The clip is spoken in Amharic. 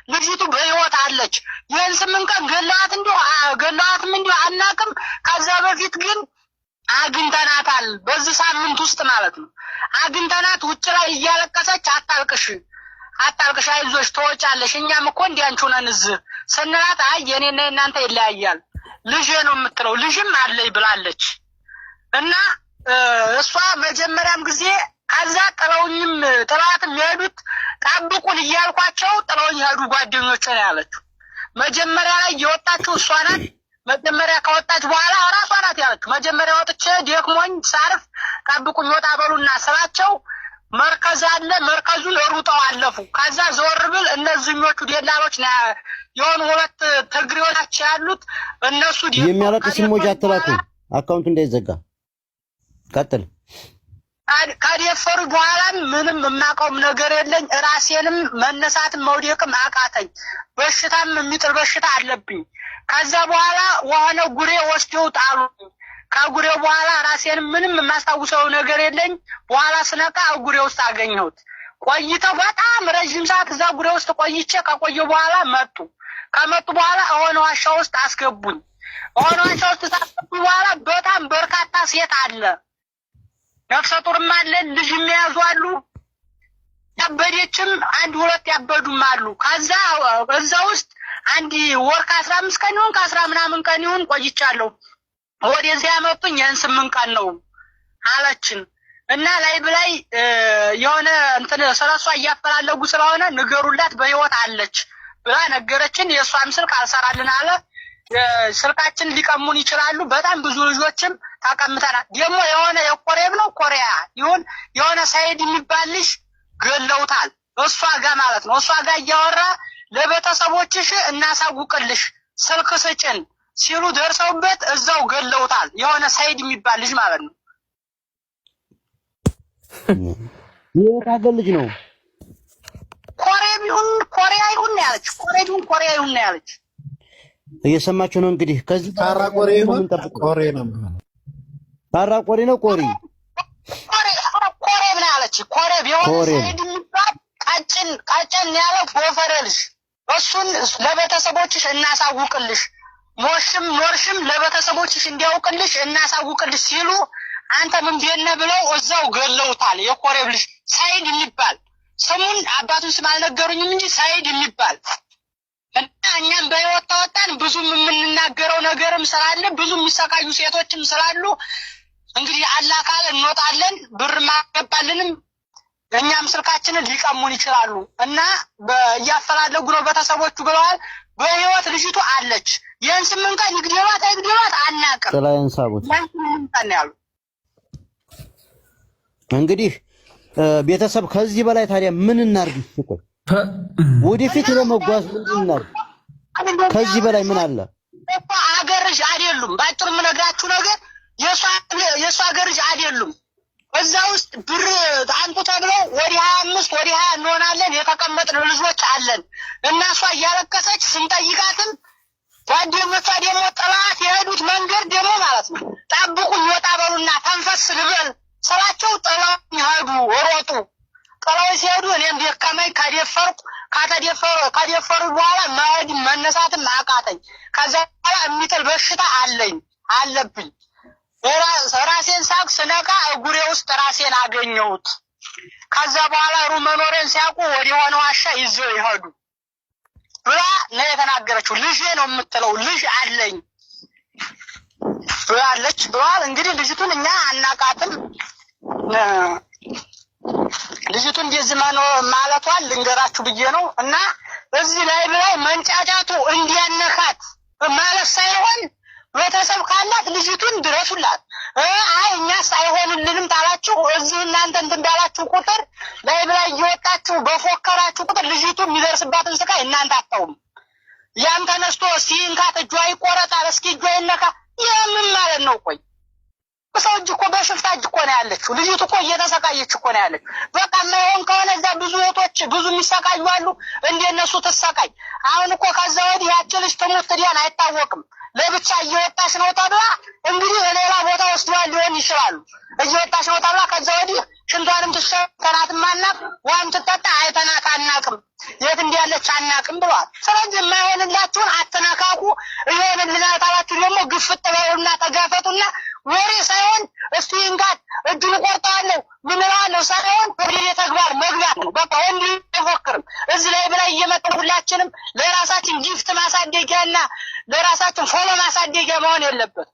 ልጅቱ በህይወት አለች። ይህን 8 ቀን ገላዋትም እንዲሁ አናቅም። ከዛ በፊት ግን አግኝተናታል። በዚህ ሳምንት ውስጥ ማለት ነው። አግኝተናት ውጭ ላይ እያለቀሰች አታልቅሽ አይዞሽ ትወጫለሽ፣ እኛም እኮ እንዲያንቹ ነን እዚህ ስንላት አይ የኔና እናንተ ይለያያል ልጄ ነው የምትለው። ልጅም አለኝ ብላለች። እና እሷ መጀመሪያም ጊዜ ከዛ ጥላትም የሄዱት ጠብቁን እያልኳቸው ጥለውኝ ሄዱ ጓደኞቼ ነው ያለችው። መጀመሪያ ላይ የወጣችው እሷ ናት። መጀመሪያ ከወጣች በኋላ ራሷ ናት ያለችው። መጀመሪያ ወጥቼ ደክሞኝ ሳርፍ ጠብቁኝ ወጣ በሉና ስራቸው መርከዝ አለ፣ መርከዙን ሩጠው አለፉ። ከዛ ዞር ብል እነዚህኞቹ ደላሎች የሆኑ 2 ትግሬዎች ያሉት እነሱ የሚያለቅስ ኢሞጂ አትላኩ አካውንት እንዳይዘጋ ቀጥል። ከደፈሩ በኋላ ምንም የማውቀውም ነገር የለኝ። ራሴንም መነሳትም መውደቅም አቃተኝ። በሽታም የሚጥል በሽታ አለብኝ። ከዛ በኋላ ወሆነ ጉሬ ወስደው ጣሉኝ። ከጉሬው በኋላ ራሴንም ምንም የማስታውሰው ነገር የለኝ። በኋላ ስነቃ ጉሬ ውስጥ አገኘሁት። ቆይተው በጣም ረጅም ሰዓት እዛ ጉሬ ውስጥ ቆይቼ ከቆየሁ በኋላ ከመጡ በኋላ የሆነ ዋሻ ውስጥ አስገቡኝ። የሆነ ዋሻ ውስጥ ታስገቡ በኋላ በጣም በርካታ ሴት አለ። ነፍሰ ጡርም አለ፣ ልጅ የሚያዙ አሉ፣ ያበደችም 1-2 ያበዱም አሉ። ከዛ እዛ ውስጥ አንድ ወር ከ15 ቀን ይሁን ከ10 ምናምን ቀን ይሁን ቆይቻለሁ። ወደዚያ ያመጡኝ ያን 8 ቀን ነው አለችን። እና ላይ የሆነ እንትን ስለሷ እያፈላለጉ ስለሆነ ንገሩላት በህይወት አለች ብላ ነገረችን። የሷም ስልክ አልሰራልን አለ። ስልካችን ሊቀሙን ይችላሉ። በጣም ብዙ ልጆችም ተቀምጠናል። ደግሞ የሆነ የኮሬብ ነው ኮሪያ ይሁን የሆነ ሳይድ የሚባል ልጅ ገለውታል። እሷ ጋር ማለት ነው። እሷ ጋር እያወራ ለቤተሰቦችሽ እናሳውቅልሽ ስልክ ስጭን ሲሉ ደርሰውበት እዛው ገለውታል። የሆነ ሳይድ የሚባል ልጅ ማለት ነው። የታገል ልጅ ነው። ኮሬብ ይሁን ኮሪያ ይሁን ያለች ኮሪያ ይሁን ያለች እየሰማችሁ ነው እንግዲህ። ከዚህ ታራ ቆሬ ይሁን ቆሬ ነው ታራ ቆሬ ነው ቆሬ ምን ያለች ኮሬብ የሆነ ሳይድ የሚባል ቀጭን ያለው ጎፈሬ ልጅ እሱን ለቤተሰቦችሽ እናሳውቅልሽ ሞርሽም ለቤተሰቦችሽ እንዲያውቅልሽ እናሳውቅልሽ ሲሉ አንተ ምን ቢሆነ ብለው እዛው ገለውታል። የኮሬብ ልጅ ሳይድ የሚባል ስሙን አባቱን ስም አልነገሩኝም እንጂ ሳይድ የሚባል እና እኛም በህይወት ተወጣን። ብዙም የምንናገረው ነገርም ስላለ ብዙ የሚሰቃዩ ሴቶችም ስላሉ እንግዲህ አላህ ካለ እንወጣለን። ብር ማገባልንም እኛም ስልካችንን ሊቀሙን ይችላሉ እና እያፈላለጉ ነው ቤተሰቦቹ ብለዋል። በህይወት ልጅቱ አለች። ይህን 8 ቀን ይግደሏት አናውቅም። ጥላዬን ሳቡት ያሉ እንግዲህ ቤተሰብ ከዚህ በላይ ታዲያ ምን እናርግ? ቆይ ወደፊት ለመጓዝ ምን እናርግ? ከዚህ በላይ ምን አለ? አገርሽ አይደሉም። ባጭሩ የምነግራችሁ ነገር የሷ አገርሽ አይደሉም። እዛ ውስጥ ብር አንቱ ተብለው ወደ 25 ወደ 20 እንሆናለን የተቀመጥን ልጆች አለን እና እሷ እያለቀሰች ስንጠይቃትም ጓደኞቿ ደግሞ ጥላት የሄዱት መንገድ ደግሞ ማለት ነው ጠብቁኝ ወጣ በሉና ተንፈስ ልበል ስላቸው ጥለው ሄዱ ሮጡ። ጥለው ሲሄዱ እኔም ደከመኝ ከደፈሩ በኋላ መሄድ መነሳትም አቃተኝ። ከዛ በኋላ የሚጥል በሽታ አለብኝ። ራሴን ሳቅ ስነቃ እጉሬ ውስጥ ራሴን አገኘሁት። ከዛ በኋላ መኖሬን ሲያውቁ ወደ ሆነ ዋሻ ይዘው ይሄዱ ብላ ነው የተናገረችው። ልጄ ነው የምትለው ልጅ አለኝ ብላለች ብሏል። እንግዲህ ልጅቱን እኛ አናቃትም። ልጅቱን እንደዚህ ማለቷን ልንገራችሁ ብዬ ነው። እና እዚህ ላይ መንጫጫቱ እንዲያነካት ማለት ሳይሆን ቤተሰብ ካላት ልጅቱን ድረሱላት። አይ እኛስ አይሆንልንም ታላችሁ እዚህ እናንተ እንዳላችሁ ቁጥር ላይ እየወጣችሁ በፎከራችሁ ቁጥር ልጅቱ የሚደርስባትን ስቃይ እናንተ አታውም። ያም ተነስቶ ሲንካት እጇ ይቆረጣል፣ እስኪ እጇ ይነካ። የምን ማለት ነው? ቆይ ሰው እጅ እኮ በሽፍታ እጅ እኮ ነው ያለችው። ልጅቱ እኮ እየተሰቃየች እኮ ነው ያለችው። በቃ የማይሆን ከሆነ እዛ ብዙ እህቶች ብዙ የሚሰቃዩ አሉ። እንደነሱ ትሰቃይ። አሁን እኮ ከዛ ወዲህ ያች ልጅ ትሙት ትዲያን አይታወቅም። ለብቻ እየወጣች ነው ተብላ እንግዲህ ሌላ ቦታ ወስደዋል ሊሆን ይችላሉ። እየወጣች ነው ተብላ ከዛ ወዲህ ሽንቷንም ትሸተናትም አናቅ ዋን ትጠጣ አይተናት አናቅም የት እንዲያለች አናቅም ብለዋል። ስለዚህ የማይሆንላችሁን አትነካኩ። ይሆንልናል ታላችሁ ደግሞ ግፍጥ በሉና ተጋፈጡና ወሬ ሳይሆን እሱ ይንጋት እጁን ቆርጠዋለሁ ምን እላለሁ ሳይሆን ወደ ተግባር መግባት ነው። በቃ ወንድ አይፎክርም። እዚህ ላይ ብላ እየመጣ ሁላችንም ለራሳችን ጊፍት ማሳደጊያና ለራሳችን ፎሎ ማሳደጊያ መሆን የለበት።